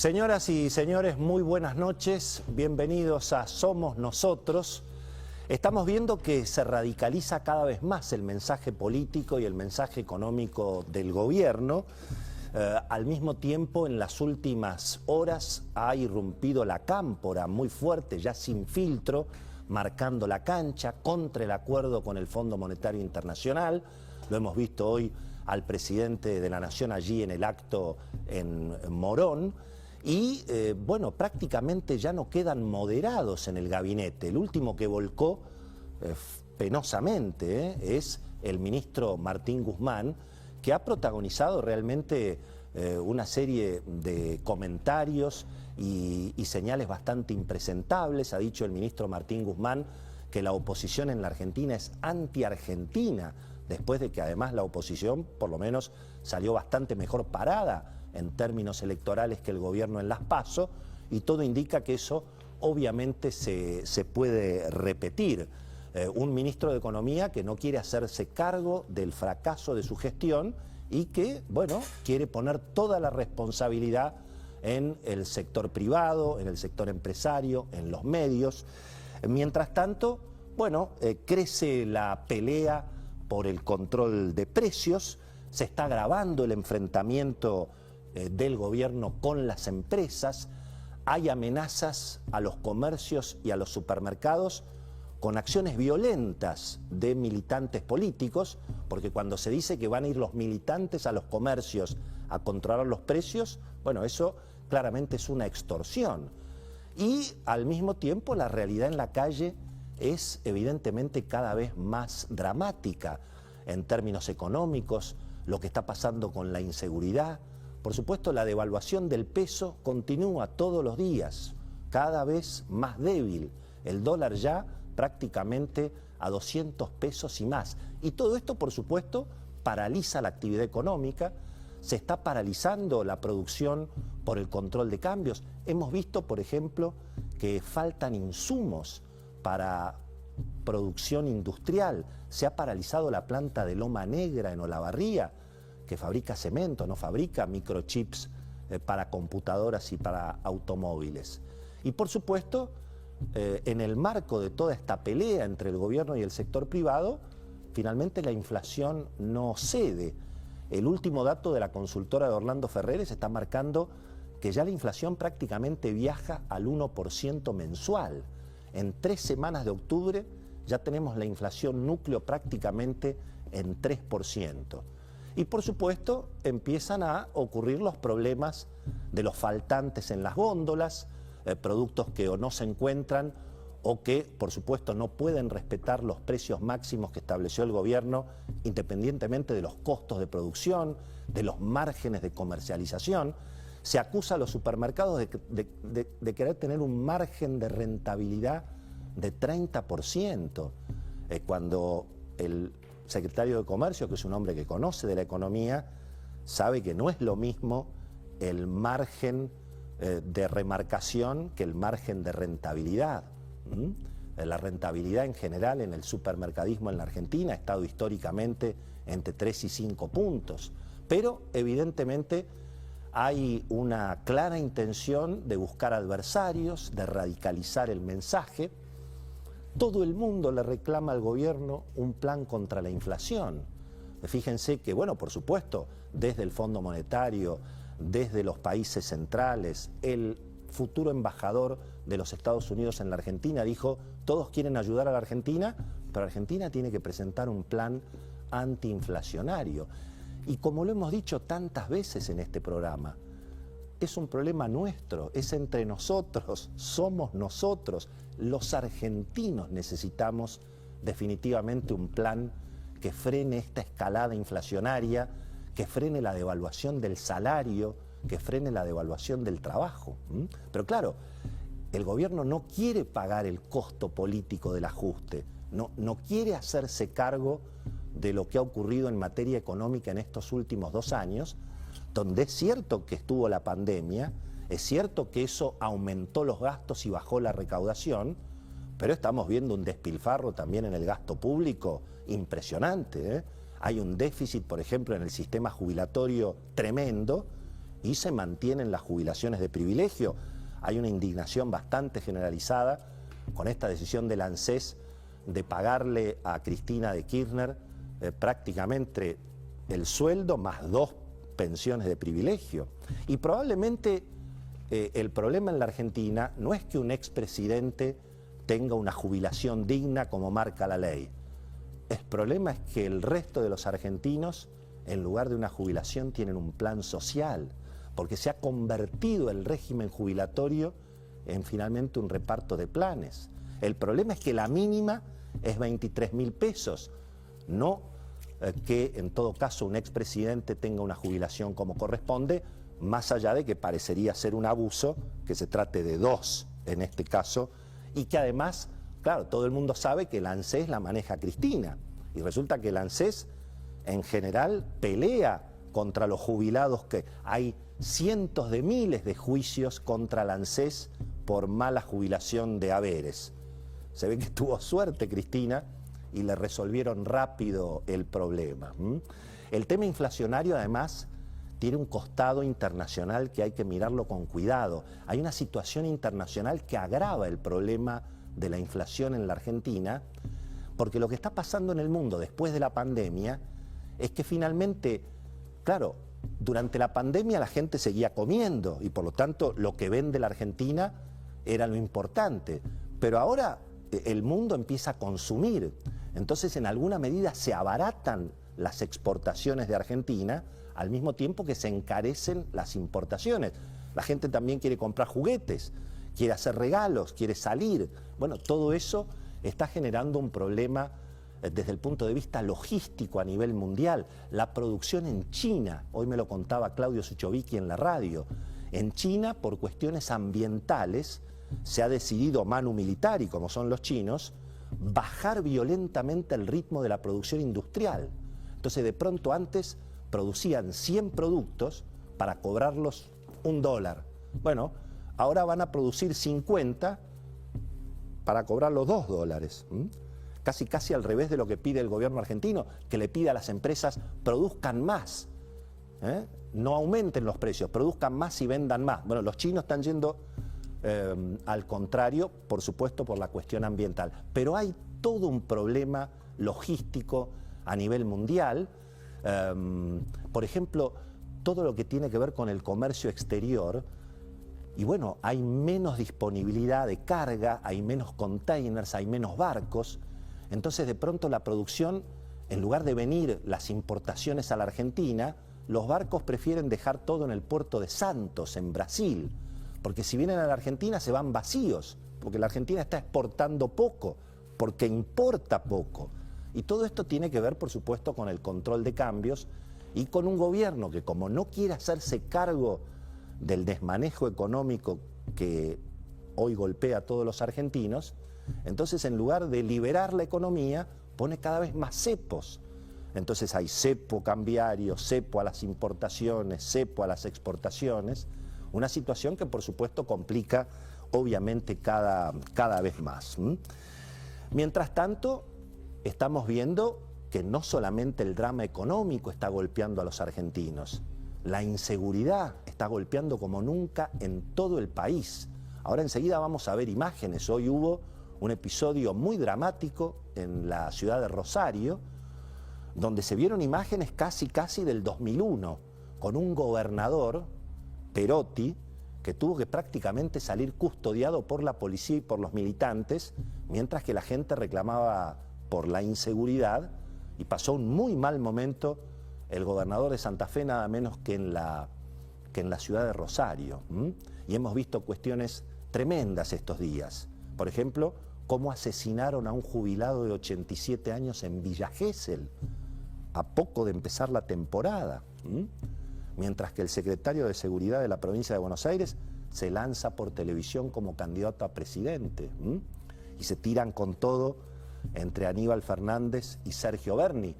Señoras y señores, muy buenas noches, bienvenidos a Somos Nosotros. Estamos viendo que se radicaliza cada vez más el mensaje político y el mensaje económico del gobierno. Al mismo tiempo, en las últimas horas ha irrumpido la cámpora muy fuerte, ya sin filtro, marcando la cancha contra el acuerdo con el Fondo Monetario Internacional. Lo hemos visto hoy al presidente de la Nación allí en el acto en Morón. Y bueno, prácticamente ya no quedan moderados en el gabinete. El último que volcó penosamente es el ministro Martín Guzmán, que ha protagonizado realmente una serie de comentarios y señales bastante impresentables. Ha dicho el ministro Martín Guzmán que la oposición en la Argentina es anti-argentina, después de que además la oposición por lo menos salió bastante mejor parada en términos electorales que el gobierno en las PASO, y todo indica que eso obviamente se puede repetir. Un ministro de Economía que no quiere hacerse cargo del fracaso de su gestión y que, bueno, quiere poner toda la responsabilidad en el sector privado, en el sector empresario, en los medios. Mientras tanto, bueno, crece la pelea por el control de precios, se está agravando el enfrentamiento del gobierno con las empresas, hay amenazas a los comercios y a los supermercados con acciones violentas de militantes políticos, porque cuando se dice que van a ir los militantes a los comercios a controlar los precios, bueno, eso claramente es una extorsión. Y al mismo tiempo la realidad en la calle es evidentemente cada vez más dramática en términos económicos, lo que está pasando con la inseguridad. Por supuesto, la devaluación del peso continúa todos los días, cada vez más débil. El dólar ya prácticamente a 200 pesos y más. Y todo esto, por supuesto, paraliza la actividad económica, se está paralizando la producción por el control de cambios. Hemos visto, por ejemplo, que faltan insumos para producción industrial. Se ha paralizado la planta de Loma Negra en Olavarría, que fabrica cemento, no fabrica microchips para computadoras y para automóviles. Y por supuesto, en el marco de toda esta pelea entre el gobierno y el sector privado, finalmente la inflación no cede. El último dato de la consultora de Orlando Ferreres está marcando que ya la inflación prácticamente viaja al 1% mensual. En 3 semanas de octubre ya tenemos la inflación núcleo prácticamente en 3%. Y por supuesto empiezan a ocurrir los problemas de los faltantes en las góndolas, productos que o no se encuentran o que por supuesto no pueden respetar los precios máximos que estableció el gobierno, independientemente de los costos de producción, de los márgenes de comercialización. Se acusa a los supermercados de querer tener un margen de rentabilidad de 30%, cuando el secretario de Comercio, que es un hombre que conoce de la economía, sabe que no es lo mismo el margen de remarcación que el margen de rentabilidad. La rentabilidad en general en el supermercadismo en la Argentina ha estado históricamente entre 3 y 5 puntos, pero evidentemente hay una clara intención de buscar adversarios, de radicalizar el mensaje. Todo el mundo le reclama al gobierno un plan contra la inflación. Fíjense que, bueno, por supuesto, desde el Fondo Monetario, desde los países centrales, el futuro embajador de los Estados Unidos en la Argentina dijo: todos quieren ayudar a la Argentina, pero Argentina tiene que presentar un plan antiinflacionario. Y como lo hemos dicho tantas veces en este programa, es un problema nuestro, es entre nosotros, somos nosotros. Los argentinos necesitamos definitivamente un plan que frene esta escalada inflacionaria, que frene la devaluación del salario, que frene la devaluación del trabajo. Pero claro, el gobierno no quiere pagar el costo político del ajuste, no quiere hacerse cargo de lo que ha ocurrido en materia económica en estos últimos 2 años, donde es cierto que estuvo la pandemia, es cierto que eso aumentó los gastos y bajó la recaudación, pero estamos viendo un despilfarro también en el gasto público impresionante. Hay un déficit, por ejemplo, en el sistema jubilatorio tremendo, y se mantienen las jubilaciones de privilegio. Hay una indignación bastante generalizada con esta decisión del ANSES de pagarle a Cristina de Kirchner prácticamente el sueldo más 2 pensiones de privilegio. Y probablemente el problema en la Argentina no es que un expresidente tenga una jubilación digna como marca la ley. El problema es que el resto de los argentinos, en lugar de una jubilación, tienen un plan social, porque se ha convertido el régimen jubilatorio en finalmente un reparto de planes. El problema es que la mínima es 23.000 pesos, no que en todo caso un expresidente tenga una jubilación como corresponde, más allá de que parecería ser un abuso, que se trate de 2 en este caso, y que además, claro, todo el mundo sabe que el ANSES la maneja Cristina, y resulta que el ANSES en general pelea contra los jubilados, que hay cientos de miles de juicios contra el ANSES por mala jubilación de haberes. Se ve que tuvo suerte Cristina y le resolvieron rápido el problema. El tema inflacionario además tiene un costado internacional que hay que mirarlo con cuidado. Hay una situación internacional que agrava el problema de la inflación en la Argentina, porque lo que está pasando en el mundo después de la pandemia es que finalmente, claro, durante la pandemia la gente seguía comiendo y por lo tanto lo que vende la Argentina era lo importante, pero ahora el mundo empieza a consumir, entonces en alguna medida se abaratan las exportaciones de Argentina al mismo tiempo que se encarecen las importaciones. La gente también quiere comprar juguetes, quiere hacer regalos, quiere salir. Bueno, todo eso está generando un problema desde el punto de vista logístico a nivel mundial. La producción en China, hoy me lo contaba Claudio Suchovicki en la radio, en China por cuestiones ambientales se ha decidido manu militari, como son los chinos, bajar violentamente el ritmo de la producción industrial. Entonces de pronto antes producían 100 productos para cobrarlos $1. Bueno, ahora van a producir 50 para cobrar los $2. Casi al revés de lo que pide el gobierno argentino, que le pide a las empresas produzcan más, no aumenten los precios, produzcan más y vendan más. Bueno, los chinos están yendo al contrario, por supuesto por la cuestión ambiental, pero hay todo un problema logístico a nivel mundial. Por ejemplo, todo lo que tiene que ver con el comercio exterior. Y bueno, hay menos disponibilidad de carga, hay menos containers, hay menos barcos. Entonces de pronto la producción, en lugar de venir las importaciones a la Argentina, los barcos prefieren dejar todo en el puerto de Santos, en Brasil. Porque si vienen a la Argentina se van vacíos, porque la Argentina está exportando poco, porque importa poco. Y todo esto tiene que ver, por supuesto, con el control de cambios y con un gobierno que, como no quiere hacerse cargo del desmanejo económico que hoy golpea a todos los argentinos, entonces en lugar de liberar la economía, pone cada vez más cepos. Entonces hay cepo cambiario, cepo a las importaciones, cepo a las exportaciones, una situación que por supuesto complica obviamente cada vez más. Mientras tanto, estamos viendo que no solamente el drama económico está golpeando a los argentinos, la inseguridad está golpeando como nunca en todo el país. Ahora enseguida vamos a ver imágenes. Hoy hubo un episodio muy dramático en la ciudad de Rosario, donde se vieron imágenes casi del 2001, con un gobernador, Perotti, que tuvo que prácticamente salir custodiado por la policía y por los militantes, mientras que la gente reclamaba por la inseguridad, y pasó un muy mal momento el gobernador de Santa Fe, nada menos que en la ciudad de Rosario. Y hemos visto cuestiones tremendas estos días. Por ejemplo, cómo asesinaron a un jubilado de 87 años en Villa Gesell, a poco de empezar la temporada. Mientras que el secretario de Seguridad de la provincia de Buenos Aires se lanza por televisión como candidato a presidente. Y se tiran con todo entre Aníbal Fernández y Sergio Berni.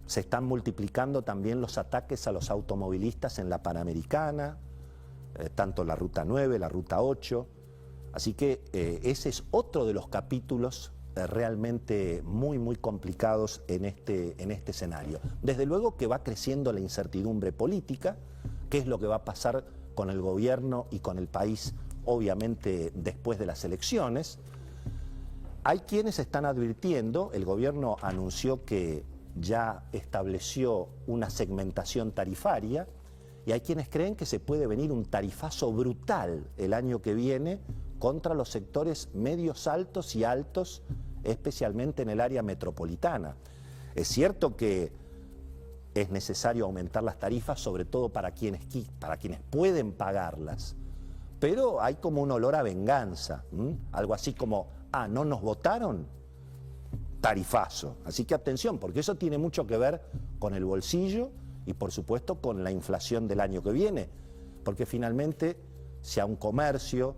Se están multiplicando también los ataques a los automovilistas en la Panamericana, tanto la Ruta 9, la Ruta 8. Así que ese es otro de los capítulos realmente muy complicados en este escenario. Desde luego que va creciendo la incertidumbre política, qué es lo que va a pasar con el gobierno y con el país, obviamente después de las elecciones. Hay quienes están advirtiendo, el gobierno anunció que ya estableció una segmentación tarifaria, y hay quienes creen que se puede venir un tarifazo brutal el año que viene contra los sectores medios altos y altos, especialmente en el área metropolitana. Es cierto que es necesario aumentar las tarifas, sobre todo para quienes pueden pagarlas, pero hay como un olor a venganza, algo así como, ¿no nos votaron? Tarifazo. Así que atención, porque eso tiene mucho que ver con el bolsillo y por supuesto con la inflación del año que viene, porque finalmente si a un comercio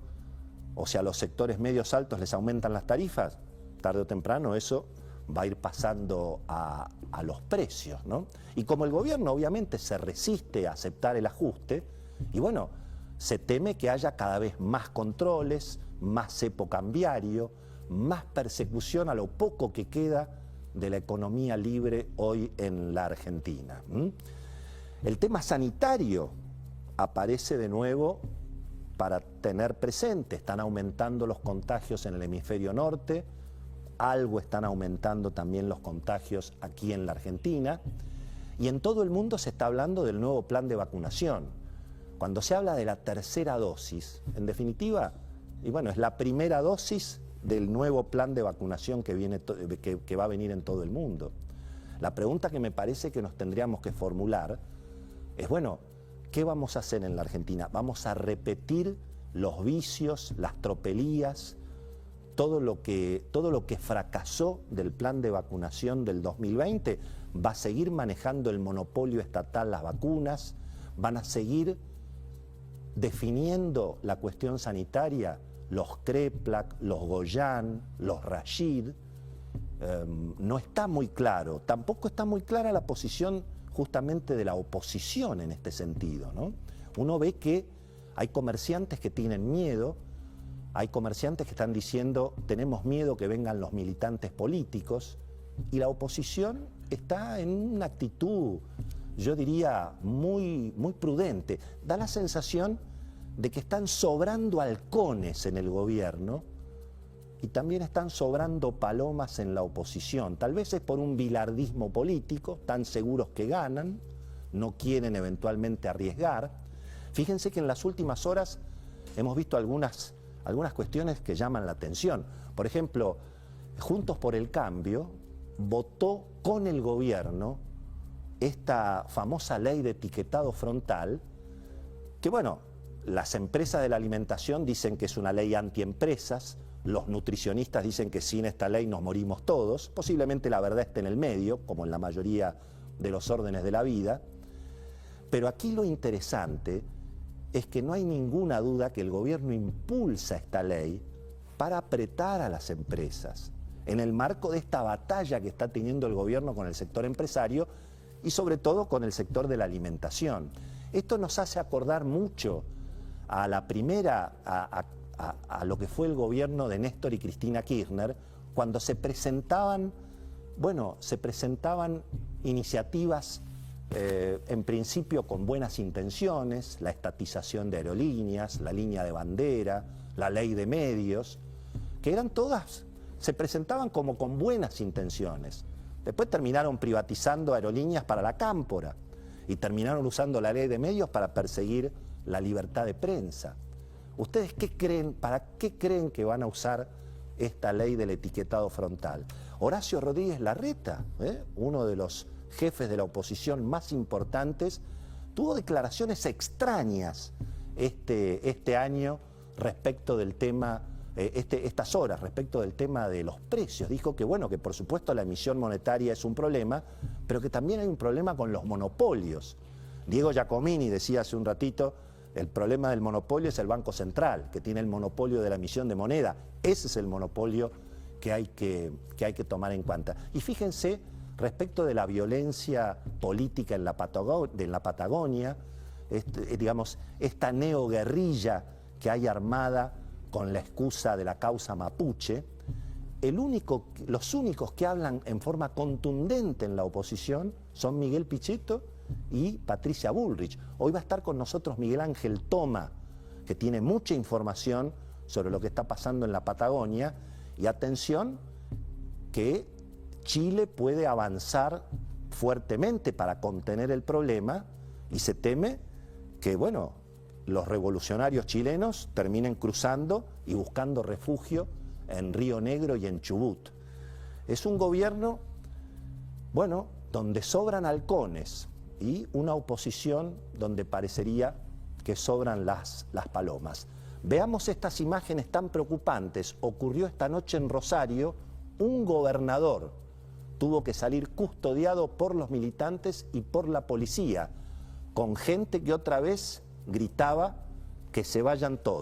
o si a los sectores medios altos les aumentan las tarifas, tarde o temprano eso va a ir pasando a los precios, ¿no? Y como el gobierno obviamente se resiste a aceptar el ajuste, y bueno, se teme que haya cada vez más controles, más cepo cambiario, más persecución a lo poco que queda de la economía libre hoy en la Argentina. El tema sanitario aparece de nuevo para tener presente. Están aumentando los contagios en el hemisferio norte, algo están aumentando también los contagios aquí en la Argentina, y en todo el mundo se está hablando del nuevo plan de vacunación. Cuando se habla de la tercera dosis, en definitiva, y bueno, es la primera dosis del nuevo plan de vacunación que va a venir en todo el mundo. La pregunta que me parece que nos tendríamos que formular es, bueno, ¿qué vamos a hacer en la Argentina? ¿Vamos a repetir los vicios, las tropelías, todo lo que fracasó del plan de vacunación del 2020? ¿Va a seguir manejando el monopolio estatal las vacunas? ¿Van a seguir definiendo la cuestión sanitaria los Kreplak, los Goyan, los Rashid? No está muy claro. Tampoco está muy clara la posición justamente de la oposición en este sentido, ¿no? Uno ve que hay comerciantes que tienen miedo, hay comerciantes que están diciendo tenemos miedo que vengan los militantes políticos, y la oposición está en una actitud, yo diría, muy prudente. Da la sensación de que están sobrando halcones en el gobierno y también están sobrando palomas en la oposición. Tal vez es por un bilardismo político, tan seguros que ganan, no quieren eventualmente arriesgar. Fíjense que en las últimas horas hemos visto algunas cuestiones que llaman la atención. Por ejemplo, Juntos por el Cambio votó con el gobierno esta famosa ley de etiquetado frontal, que bueno, las empresas de la alimentación dicen que es una ley antiempresas, los nutricionistas dicen que sin esta ley nos morimos todos, posiblemente la verdad esté en el medio, como en la mayoría de los órdenes de la vida, pero aquí lo interesante es que no hay ninguna duda que el gobierno impulsa esta ley para apretar a las empresas, en el marco de esta batalla que está teniendo el gobierno con el sector empresario y sobre todo con el sector de la alimentación. Esto nos hace acordar mucho a la primera, a lo que fue el gobierno de Néstor y Cristina Kirchner, cuando se presentaban iniciativas en principio con buenas intenciones, la estatización de aerolíneas, la línea de bandera, la ley de medios, que eran todas, se presentaban como con buenas intenciones. Después terminaron privatizando aerolíneas para la cámpora y terminaron usando la ley de medios para perseguir la libertad de prensa. ¿Ustedes qué creen, para qué creen que van a usar esta ley del etiquetado frontal? Horacio Rodríguez Larreta, uno de los jefes de la oposición más importantes, tuvo declaraciones extrañas este año respecto del tema, estas horas, respecto del tema de los precios. Dijo que bueno, que por supuesto la emisión monetaria es un problema, pero que también hay un problema con los monopolios. Diego Giacomini decía hace un ratito, el problema del monopolio es el Banco Central, que tiene el monopolio de la emisión de moneda. Ese es el monopolio que hay que tomar en cuenta. Y fíjense, respecto de la violencia política en la Patagonia, digamos, esta neoguerrilla que hay armada con la excusa de la causa mapuche, los únicos que hablan en forma contundente en la oposición son Miguel Pichetto y Patricia Bullrich. Hoy va a estar con nosotros Miguel Ángel Toma, que tiene mucha información sobre lo que está pasando en la Patagonia. Y atención, que Chile puede avanzar fuertemente para contener el problema y se teme que, bueno, los revolucionarios chilenos terminen cruzando y buscando refugio en Río Negro y en Chubut. Es un gobierno, bueno, donde sobran halcones y una oposición donde parecería que sobran las palomas. Veamos estas imágenes tan preocupantes. Ocurrió esta noche en Rosario. Un gobernador tuvo que salir custodiado por los militantes y por la policía, con gente que otra vez gritaba que se vayan todos.